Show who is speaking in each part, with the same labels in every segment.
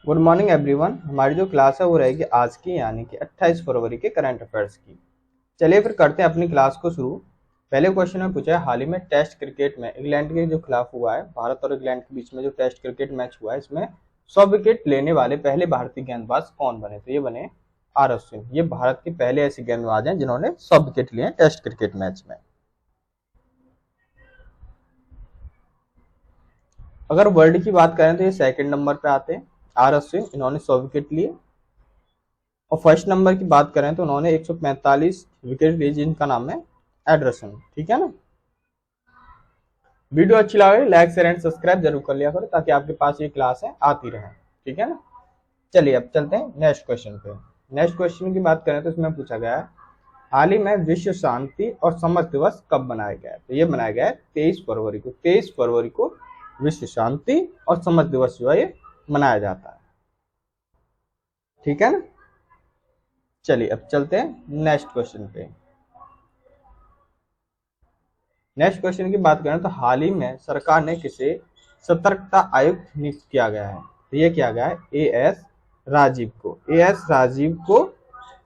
Speaker 1: Good morning everyone. हमारी जो class है वो रहेगी आज की यानी कि 28 फरवरी के करंट अफेयर्स की। चलिए फिर करते हैं अपनी क्लास को शुरू। पहले क्वेश्चन में पूछा है हाल ही में टेस्ट क्रिकेट में इंग्लैंड के जो खिलाफ हुआ है, भारत और इंग्लैंड के बीच में जो टेस्ट क्रिकेट मैच हुआ है, इसमें 100 विकेट लेने वाले पहले भारतीय गेंदबाज कौन बने? तो ये बने आर अश्विन। ये भारत के पहले ऐसे गेंदबाज हैं जिन्होंने 100 विकेट लिए टेस्ट क्रिकेट मैच में। अगर वर्ल्ड की बात करें तो ये सेकंड नंबर पे आते हैं आर अश्विन, इन्होंने 100 विकेट लिए। और फर्स्ट नंबर की बात करें तो उन्होंने 145 विकेट लिए, जिनका नाम है एडरसन। ठीक है ना। वीडियो अच्छी लगे लाइक शेयर एंड सब्सक्राइब जरूर कर लिया करो ताकि आपके पास ये क्लास है आती रहे। ठीक है ना। चलिए अब चलते हैं नेक्स्ट क्वेश्चन पे। नेक्स्ट क्वेश्चन की बात करें तो इसमें पूछा गया है हाल ही में विश्व शांति और समझ दिवस कब मनाया गया है? तो ये मनाया गया है 23 फरवरी को। 23 फरवरी को विश्व शांति और समझ दिवस जो है ये मनाया जाता है। ठीक है ना। चलिए अब चलते हैं नेक्स्ट क्वेश्चन पे। नेक्स्ट क्वेश्चन की बात करें तो हाल ही में सरकार ने किसे सतर्कता आयुक्त नियुक्त किया गया है? तो ये किया गया है एएस राजीव को। एएस राजीव को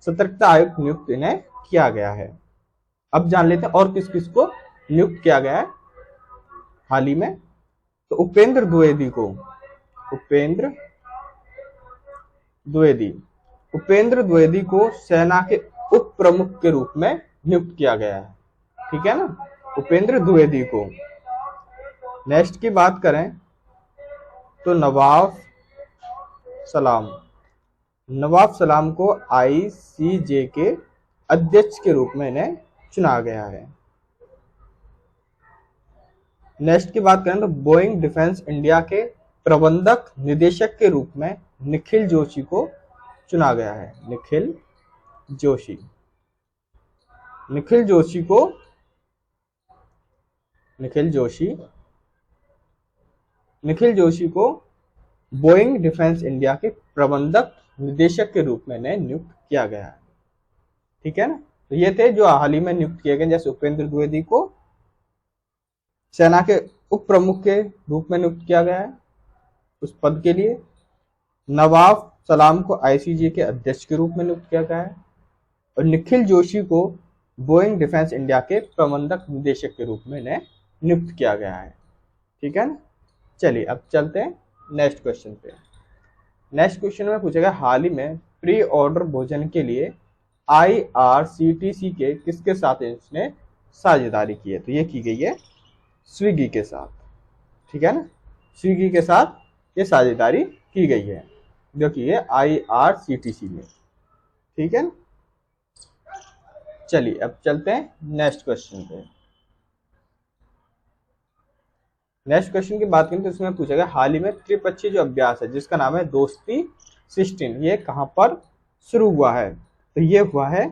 Speaker 1: सतर्कता आयुक्त नियुक्त इन्हें किया गया है। अब जान लेते हैं और किस किस को नियुक्त किया गया है हाल ही में। तो उपेंद्र द्विवेदी को, उपेंद्र द्विवेदी, उपेंद्र द्विवेदी को सेना के उप प्रमुख के रूप में नियुक्त किया गया है। ठीक है ना, उपेंद्र द्विवेदी को। नेक्स्ट की बात करें तो नवाब सलाम, नवाब सलाम को आईसीजे के अध्यक्ष के रूप में इन्हें चुना गया है। नेक्स्ट की बात करें तो बोइंग डिफेंस इंडिया के प्रबंधक निदेशक के रूप में निखिल जोशी को चुना गया है। निखिल जोशी, निखिल जोशी को, निखिल जोशी को बोइंग डिफेंस इंडिया के प्रबंधक निदेशक के रूप में नियुक्त किया गया है। ठीक है ना। तो ये थे जो हाल ही में नियुक्त किए गए। जैसे उपेंद्र द्विवेदी को सेना के उप प्रमुख के रूप में नियुक्त किया गया है उस पद के लिए। नवाब सलाम को आईसीजे के अध्यक्ष के रूप में नियुक्त किया गया है और निखिल जोशी को बोइंग डिफेंस इंडिया के प्रबंधक निदेशक के रूप में नियुक्त किया गया है। ठीक है ना। चलिए अब चलते हैं नेक्स्ट क्वेश्चन पे। नेक्स्ट क्वेश्चन में पूछेगा हाल ही में प्री ऑर्डर भोजन के लिए आईआरसीटीसी के किसके साथ इसने साझेदारी की है? तो ये की गई है स्विगी के साथ। ठीक है ना, स्विगी के साथ ये साझेदारी की गई है जो कि है आईआरसीटीसी में। ठीक है ना। चलिए अब चलते हैं नेक्स्ट क्वेश्चन पे। नेक्स्ट क्वेश्चन की बात करें तो इसमें पूछा गया हाल ही में त्रिपक्षीय जो अभ्यास है जिसका नाम है दोस्ती 16, ये कहां पर शुरू हुआ है? तो ये हुआ है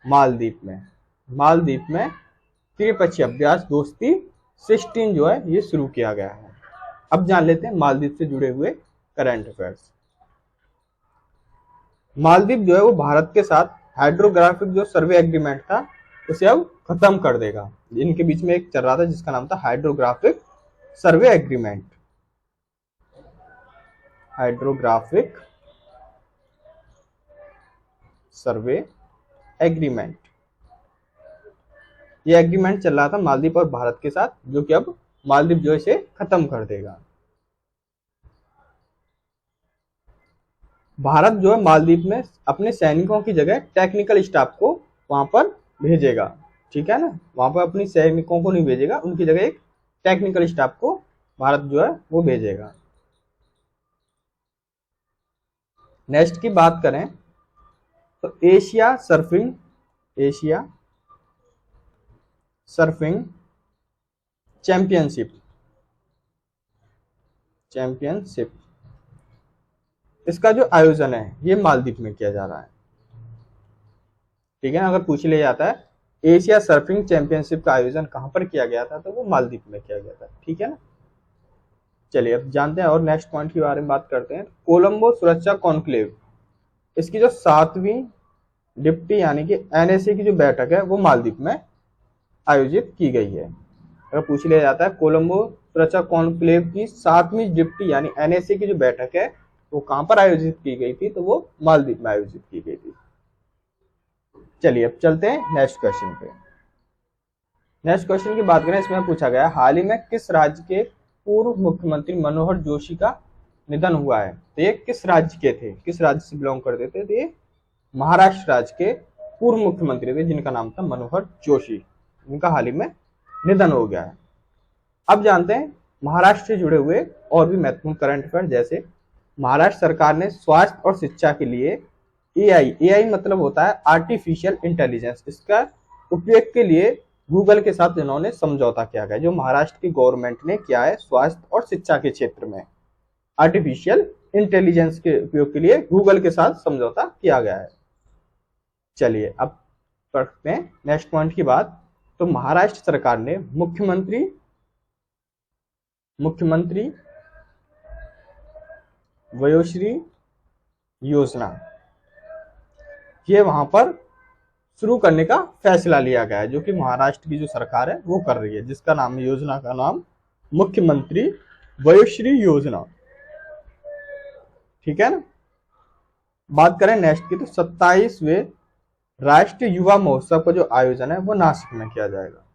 Speaker 1: मालदीव में। मालदीव में त्रिपक्षीय अभ्यास दोस्ती 16 जो है ये शुरू किया गया है। अब जान लेते हैं मालदीव से जुड़े हुए करंट अफेयर्स। मालदीव जो है वो भारत के साथ हाइड्रोग्राफिक जो सर्वे एग्रीमेंट था उसे अब खत्म कर देगा। इनके बीच में एक चल रहा था जिसका नाम था हाइड्रोग्राफिक सर्वे एग्रीमेंट। हाइड्रोग्राफिक सर्वे एग्रीमेंट, ये एग्रीमेंट चल रहा था मालदीव और भारत के साथ, जो कि अब मालदीव जो इसे खत्म कर देगा। भारत जो है मालदीव में अपने सैनिकों की जगह टेक्निकल स्टाफ को वहां पर भेजेगा। ठीक है ना, वहां पर अपनी सैनिकों को नहीं भेजेगा, उनकी जगह एक टेक्निकल स्टाफ को भारत जो है वो भेजेगा। नेक्स्ट की बात करें तो एशिया सर्फिंग चैंपियनशिप इसका जो आयोजन है ये मालदीव में किया जा रहा है। ठीक है ना, अगर पूछ लिया जाता है एशिया सर्फिंग चैंपियनशिप का आयोजन कहां पर किया गया था तो वो मालदीव में किया गया था। ठीक है ना। चलिए अब जानते हैं और नेक्स्ट पॉइंट के बारे में बात करते हैं। कोलंबो सुरक्षा कॉन्क्लेव, इसकी जो 7वीं डिप्टी यानी कि एनएसए की जो बैठक है वो मालदीव में आयोजित की गई है। अगर पूछ लिया जाता है कोलंबो सुरक्षा कॉन्क्लेव की 7वीं डिप्टी यानी एनएसए की जो बैठक है वो कहां पर आयोजित की गई थी, तो वो मालदीव में आयोजित की गई थी। चलिए अब चलते हैं नेक्स्ट क्वेश्चन पे। नेक्स्ट क्वेश्चन की बात करें, इसमें पूछा गया हाल ही में किस राज्य के पूर्व मुख्यमंत्री मनोहर जोशी का निधन हुआ है। तो ये किस राज्य के थे, किस राज्य से बिलोंग करते थे, तो ये महाराष्ट्र राज्य के पूर्व मुख्यमंत्री थे जिनका नाम था मनोहर जोशी। इनका हाल ही में निधन हो गया है। अब जानते हैं महाराष्ट्र से जुड़े हुए और भी महत्वपूर्ण करंट अफेयर, जैसे महाराष्ट्र सरकार ने स्वास्थ्य और शिक्षा के लिए एआई मतलब होता है आर्टिफिशियल इंटेलिजेंस, इसका उपयोग के लिए गूगल के साथ इन्होंने समझौता किया गया। जो महाराष्ट्र की गवर्नमेंट ने किया है स्वास्थ्य और शिक्षा के क्षेत्र में आर्टिफिशियल इंटेलिजेंस के उपयोग के लिए गूगल के साथ समझौता किया गया है। चलिए अब पढ़ते हैं नेक्स्ट पॉइंट की बात। तो महाराष्ट्र सरकार ने मुख्यमंत्री वयोश्री योजना ये वहां पर शुरू करने का फैसला लिया गया है, जो कि महाराष्ट्र की जो सरकार है वो कर रही है, जिसका नाम है, योजना का नाम मुख्यमंत्री वयोश्री योजना। ठीक है ना। बात करें नेक्स्ट की, तो 27वें राष्ट्रीय युवा महोत्सव का जो आयोजन है वो नासिक में किया जाएगा।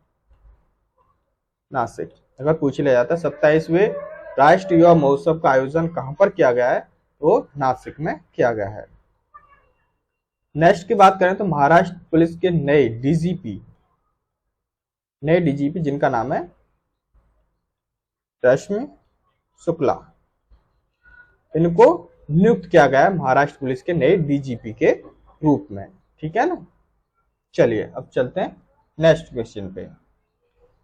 Speaker 1: नासिक अगर पूछ लिया जाता है 27वें राष्ट्रीय युवा महोत्सव का आयोजन कहां पर किया गया है, तो नासिक में किया गया है। नेक्स्ट की बात करें तो महाराष्ट्र पुलिस के नए डीजीपी जिनका नाम है रश्मि शुक्ला, इनको नियुक्त किया गया है महाराष्ट्र पुलिस के नए डीजीपी के रूप में। ठीक है ना। चलिए अब चलते हैं नेक्स्ट क्वेश्चन पे।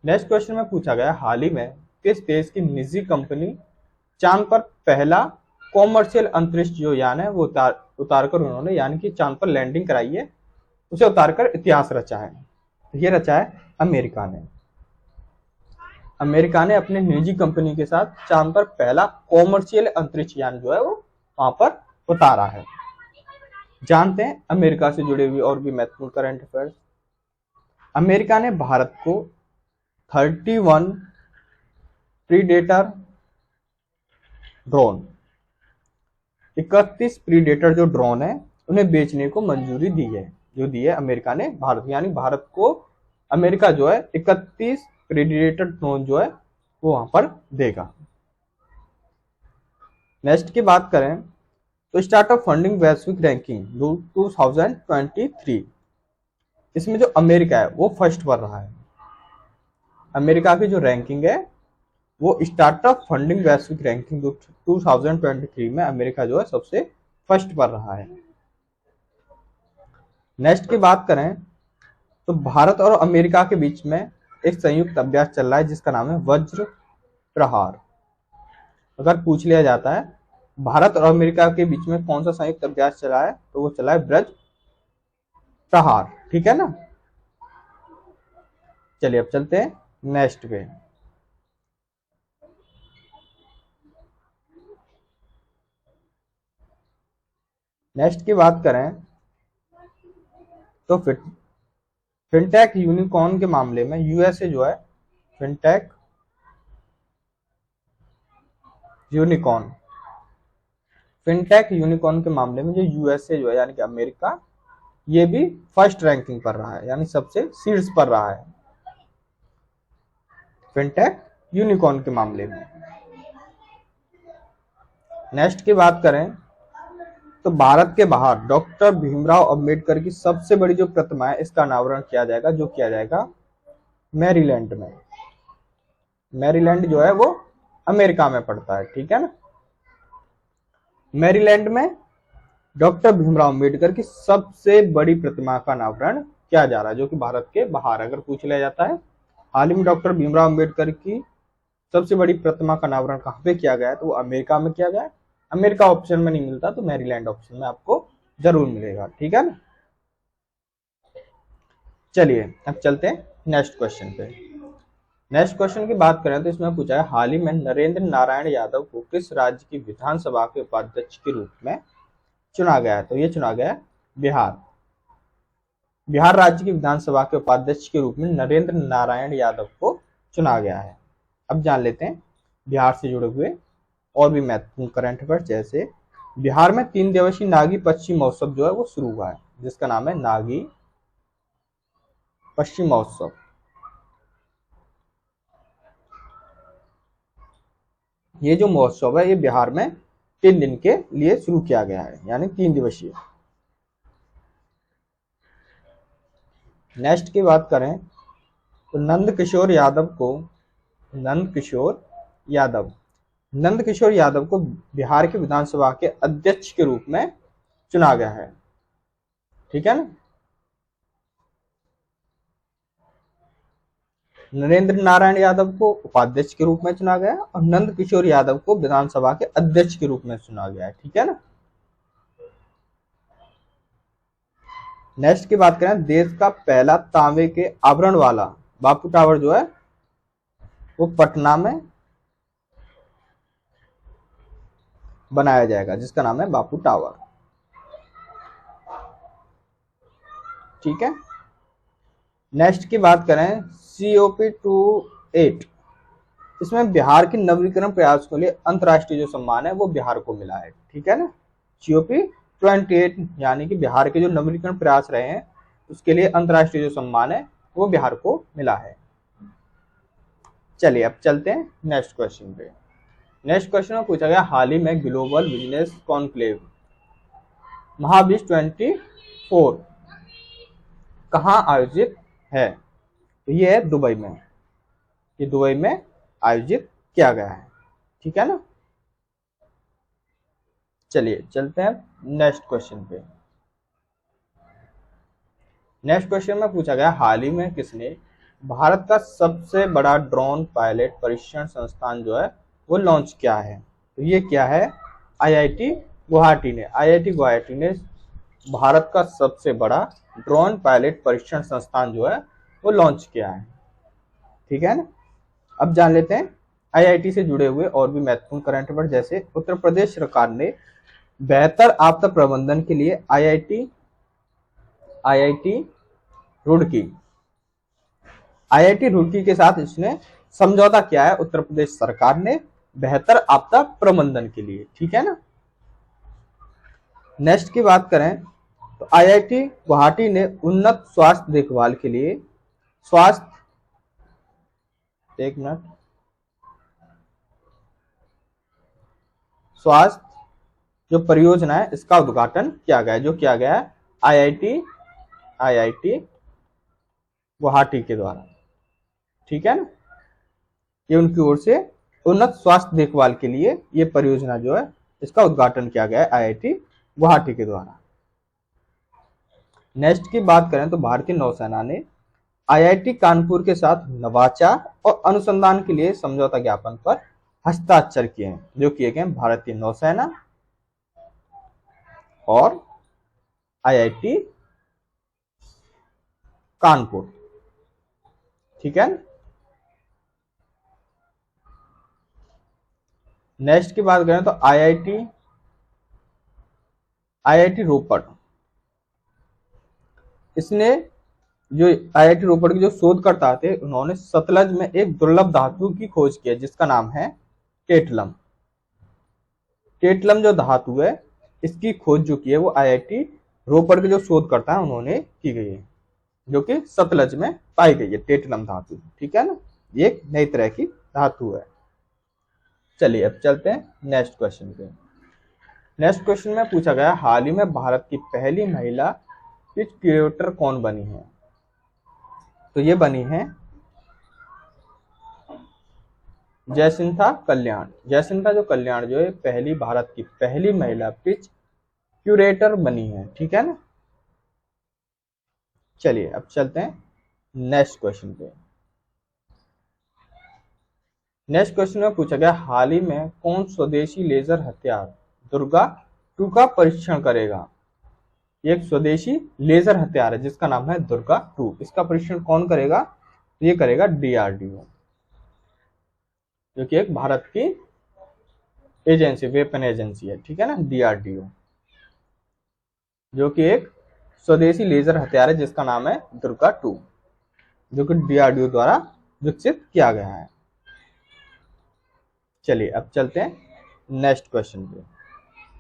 Speaker 1: नेक्स्ट क्वेश्चन में पूछा गया हाल ही में किस देश की निजी कंपनी चांद पर पहला कॉमर्शियल अंतरिक्ष जो यान है वो उतारकर उन्होंने, यानी कि चांद पर लैंडिंग कराई है, उसे उतारकर इतिहास रचा है। ये रचा है अमेरिका ने। अमेरिका ने अपने निजी कंपनी के साथ चांद पर पहला कॉमर्शियल अंतरिक्ष यान जो है वो वहां पर उतारा है। जानते हैं अमेरिका से जुड़े हुए और भी महत्वपूर्ण करंट अफेयर्स। अमेरिका ने भारत को 31 प्रीडेटर ड्रोन 31 प्रीडेटर जो ड्रोन है उन्हें बेचने को मंजूरी दी है, जो दी है अमेरिका ने भारत, यानी भारत को अमेरिका जो है 31 प्रीडेटर ड्रोन जो है वो वहां पर देगा। नेक्स्ट की बात करें तो स्टार्टअप फंडिंग वैश्विक रैंकिंग 2023, इसमें जो अमेरिका है वो फर्स्ट पर रहा है। अमेरिका की जो रैंकिंग है वो स्टार्टअप फंडिंग वैश्विक रैंकिंग 2023 में अमेरिका जो है सबसे फर्स्ट पर रहा है। नेक्स्ट की बात करें तो भारत और अमेरिका के बीच में एक संयुक्त अभ्यास चल रहा है जिसका नाम है वज्र प्रहार। अगर पूछ लिया जाता है भारत और अमेरिका के बीच में कौन सा संयुक्त अभ्यास चला है, तो वो चला है वज्र प्रहार। ठीक है ना। चलिए अब चलते हैं नेक्स्ट पे। नेक्स्ट की बात करें तो फिनटेक यूनिकॉर्न के मामले में यूएसए जो है फिनटेक यूनिकॉर्न के मामले में जो यूएसए जो है यानी कि अमेरिका, ये भी फर्स्ट रैंकिंग पर रहा है, यानी सबसे शीर्ष पर रहा है फिनटेक यूनिकॉर्न के मामले में। नेक्स्ट की बात करें तो भारत के बाहर डॉक्टर भीमराव अंबेडकर की सबसे बड़ी जो प्रतिमा है इसका अनावरण किया जाएगा, जो किया जाएगा मैरीलैंड में। मैरीलैंड जो है वो अमेरिका में पड़ता है। ठीक है ना। मैरीलैंड में डॉक्टर भीमराव अंबेडकर की सबसे बड़ी प्रतिमा का अनावरण किया जा रहा है, जो कि भारत के बाहर। अगर पूछ लिया जाता है हाल ही में डॉक्टर भीमराव अंबेडकर की सबसे बड़ी प्रतिमा का अनावरण कहां पे किया गया है, तो वो अमेरिका में किया गया है। अमेरिका ऑप्शन में नहीं मिलता तो मैरीलैंड ऑप्शन में आपको जरूर मिलेगा। ठीक है ना। चलिए अब चलते हैं नेक्स्ट क्वेश्चन पे। नेक्स्ट क्वेश्चन की बात करें तो इसमें पूछा है हाल ही में नरेंद्र नारायण यादव को किस राज्य की विधानसभा के उपाध्यक्ष के रूप में चुना गया है, तो ये चुना गया बिहार राज्य की विधानसभा के उपाध्यक्ष के रूप में नरेंद्र नारायण यादव को चुना गया है। अब जान लेते हैं बिहार से जुड़े हुए और भी महत्वपूर्ण करंट अफेयर, जैसे बिहार में 3 दिवसीय नागी पश्चिम महोत्सव जो है वो शुरू हुआ है, जिसका नाम है नागी पश्चिम महोत्सव। ये जो महोत्सव है ये बिहार में 3 दिन के लिए शुरू किया गया है, यानी 3 दिवसीय। नेक्स्ट की बात करें तो नंद किशोर यादव को बिहार के विधानसभा के अध्यक्ष के रूप में चुना गया है, ठीक है ना। नरेंद्र नारायण यादव को उपाध्यक्ष के रूप में चुना गया और नंद किशोर यादव को विधानसभा के अध्यक्ष के रूप में चुना गया है, ठीक है ना। नेक्स्ट की बात करें, देश का पहला तांबे के आवरण वाला बापू टावर जो है वो पटना में बनाया जाएगा, जिसका नाम है बापू टावर, ठीक है। नेक्स्ट की बात करें COP28, इसमें बिहार के नवीकरण प्रयास के लिए अंतर्राष्ट्रीय जो सम्मान है वो बिहार को मिला है, ठीक है ना। COP28 यानी कि बिहार के जो नवीकरण प्रयास रहे हैं उसके लिए अंतर्राष्ट्रीय जो सम्मान है वो बिहार को मिला है। चलिए अब चलते हैं नेक्स्ट क्वेश्चन पे। नेक्स्ट क्वेश्चन में पूछा गया हाल ही में ग्लोबल बिजनेस कॉन्क्लेव महाबीज 24 कहाँ आयोजित है? तो ये है दुबई में, ये दुबई में आयोजित किया गया है, ठीक है ना। चलिए चलते हैं नेक्स्ट क्वेश्चन पे। नेक्स्ट क्वेश्चन में पूछा गया हाल ही में किसने भारत का सबसे बड़ा ड्रोन पायलट परीक्षण संस्थान जो है वो लॉन्च किया है? तो ये क्या है? IIT गुवाहाटी ने भारत का सबसे बड़ा ड्रोन पायलट परीक्षण संस्थान जो है वो लॉन्च किया है, ठीक है ना। अब जान लेते हैं IIT से जुड़े हुए और भी महत्वपूर्ण करंट अफेयर, जैसे उत्तर प्रदेश सरकार ने बेहतर आपदा प्रबंधन के लिए IIT रुड़की के साथ इसने समझौता किया है, उत्तर प्रदेश सरकार ने बेहतर आपदा प्रबंधन के लिए, ठीक है ना। नेक्स्ट की बात करें तो IIT गुवाहाटी ने उन्नत स्वास्थ्य देखभाल के लिए स्वास्थ्य जो परियोजना है इसका उद्घाटन किया गया है, जो किया गया है IIT गुवाहाटी के द्वारा, ठीक है ना। ये उनकी ओर से उन्नत स्वास्थ्य देखभाल के लिए ये परियोजना जो है इसका उद्घाटन किया गया है IIT गुवाहाटी के द्वारा। नेक्स्ट की बात करें तो भारतीय नौसेना ने IIT कानपुर के साथ नवाचार और अनुसंधान के लिए समझौता ज्ञापन पर हस्ताक्षर किए हैं, जो किए गए भारतीय नौसेना और IIT कानपुर, ठीक है। नेक्स्ट की बात करें तो IIT रोपड़, इसने जो IIT रोपड़ के जो शोधकर्ता थे उन्होंने सतलज में एक दुर्लभ धातु की खोज की है, जिसका नाम है टेटलम। टेटलम जो धातु है इसकी खोज जो की है वो IIT रोपड़ के जो शोधकर्ता है उन्होंने की गई है, जो कि सतलज में पाई गई है टेटलम धातु, ठीक है ना। ये एक नई तरह की धातु है। चलिए अब चलते हैं नेक्स्ट क्वेश्चन पे। नेक्स्ट क्वेश्चन में पूछा गया हाल ही में भारत की पहली महिला पिच क्यूरेटर कौन बनी है? तो ये बनी है जयसिंथा कल्याण जो है पहली भारत की पहली महिला पिच क्यूरेटर बनी है, ठीक है ना। चलिए अब चलते हैं नेक्स्ट क्वेश्चन पे। नेक्स्ट क्वेश्चन में पूछा गया हाल ही में कौन स्वदेशी लेजर हथियार दुर्गा 2 का परीक्षण करेगा? एक स्वदेशी लेजर हथियार है जिसका नाम है दुर्गा 2, इसका परीक्षण कौन करेगा? ये करेगा DRDO, जो कि एक भारत की एजेंसी, वेपन एजेंसी है, ठीक है ना, DRDO, जो कि एक स्वदेशी लेजर हथियार है जिसका नाम है दुर्गा 2, जो कि DRDO द्वारा विकसित किया गया है। चलिए अब चलते हैं नेक्स्ट क्वेश्चन पे।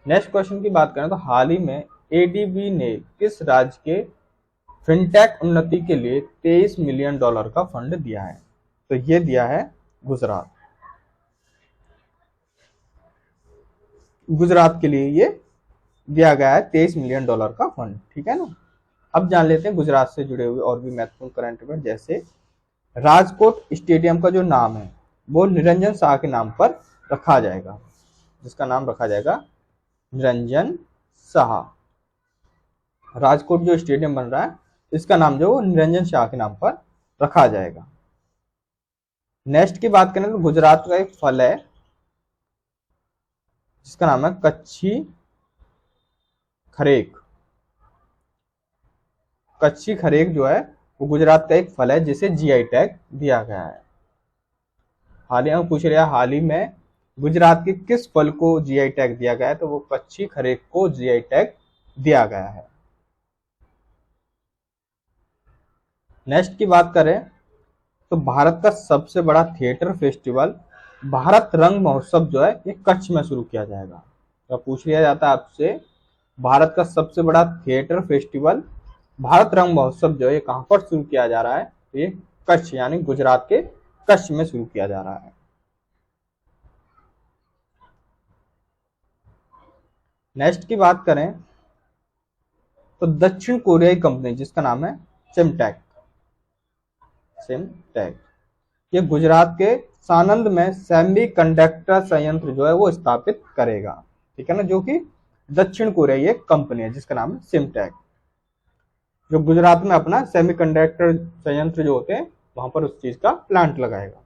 Speaker 1: नेक्स्ट क्वेश्चन की बात करें तो हाल ही में एडीबी ने किस राज्य के फिनटेक उन्नति के लिए $23 मिलियन का फंड दिया है? तो ये दिया है गुजरात। गुजरात के लिए ये दिया गया है $23 मिलियन का फंड। ठीक है ना। अब जान लेते हैं गुजरात से जुड़े हुए और भी महत्वपूर्ण करंट अफेयर, जैसे राजकोट स्टेडियम का जो नाम है वो निरंजन शाह के नाम पर रखा जाएगा, जिसका नाम रखा जाएगा निरंजन शाह। राजकोट जो स्टेडियम बन रहा है इसका नाम जो निरंजन शाह के नाम पर रखा जाएगा। नेक्स्ट की बात करें तो गुजरात का एक फल है जिसका नाम है कच्छी खरेक। कच्छी खरेक जो है वो गुजरात का एक फल है जिसे जीआई टैग दिया गया है। हाल ही में पूछ रहा है हाल ही में गुजरात के किस फल को जीआई टैग दिया गया है? तो वो कच्छी खरेक को जीआई टैग दिया गया है। नेक्स्ट की बात करें तो भारत का सबसे बड़ा थिएटर फेस्टिवल भारत रंग महोत्सव जो है ये कच्छ में शुरू किया जाएगा। तो पूछ लिया जाता है आपसे भारत का सबसे बड़ा थिएटर फेस्टिवल भारत रंग महोत्सव जो है ये कहां पर शुरू किया जा रहा है? तो ये कच्छ यानी गुजरात के कच्छ में शुरू किया जा रहा है। नेक्स्ट की बात करें तो दक्षिण कोरियाई कंपनी जिसका नाम है सिमटेक, ये गुजरात के सानंद में सेमीकंडक्टर संयंत्र जो है वो स्थापित करेगा। ठीक है ना, जो कि दक्षिण कोरियाई एक कंपनी है जिसका नाम है सिमटेक, जो गुजरात में अपना सेमीकंडक्टर संयंत्र जो होते हैं वहां पर उस चीज का प्लांट लगाएगा।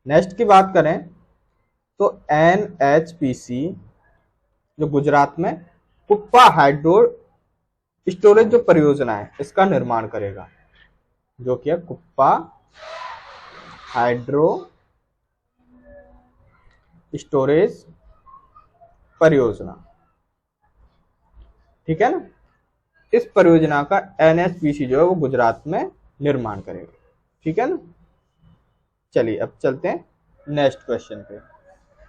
Speaker 1: नेक्स्ट की बात करें तो एनएचपीसी जो गुजरात में कुप्पा हाइड्रो स्टोरेज जो परियोजना है इसका निर्माण करेगा, जो कि है कुप्पा हाइड्रो स्टोरेज परियोजना। ठीक है ना, इस परियोजना का एनएचपीसी जो है वो गुजरात में निर्माण करेगा। ठीक है ना। चलिए अब चलते हैं नेक्स्ट क्वेश्चन पे।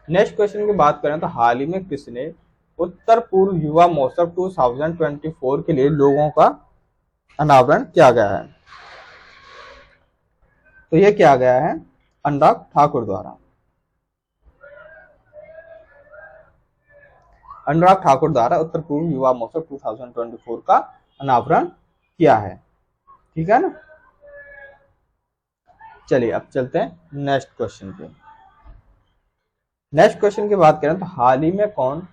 Speaker 1: नेक्स्ट क्वेश्चन की बात करें तो हाल ही में किसने उत्तर पूर्व युवा महोत्सव 2024 के लिए लोगों का अनावरण किया गया है? तो यह किया गया है अनुराग ठाकुर द्वारा। अनुराग ठाकुर द्वारा उत्तर पूर्व युवा महोत्सव 2024 का अनावरण किया है। ठीक है ना। चलिए अब चलते हैं नेक्स्ट क्वेश्चन पे। नेक्स्ट क्वेश्चन की बात करें तो हाल ही में कौन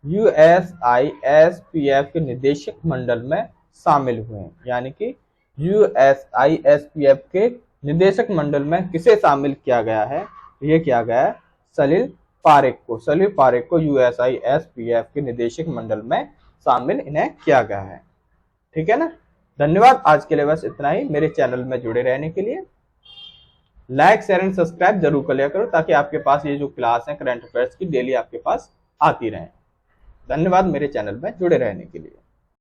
Speaker 1: यूएसआईएसपीएफ के निदेशक मंडल में शामिल हुए हैं? यानी कि यूएसआईएसपीएफ के निदेशक मंडल में किसे शामिल किया गया है? ये किया गया है सलील पारेख को। सलील पारेख को यूएसआईएसपीएफ के निदेशक मंडल में शामिल इन्हें किया गया है। ठीक है ना। धन्यवाद। आज के लिए बस इतना ही। मेरे चैनल में जुड़े रहने के लिए लाइक शेयर एंड सब्सक्राइब जरूर कर लिया करो, ताकि आपके पास ये जो क्लास है करंट अफेयर्स की डेली आपके पास आती रहे। धन्यवाद मेरे चैनल में जुड़े रहने के लिए।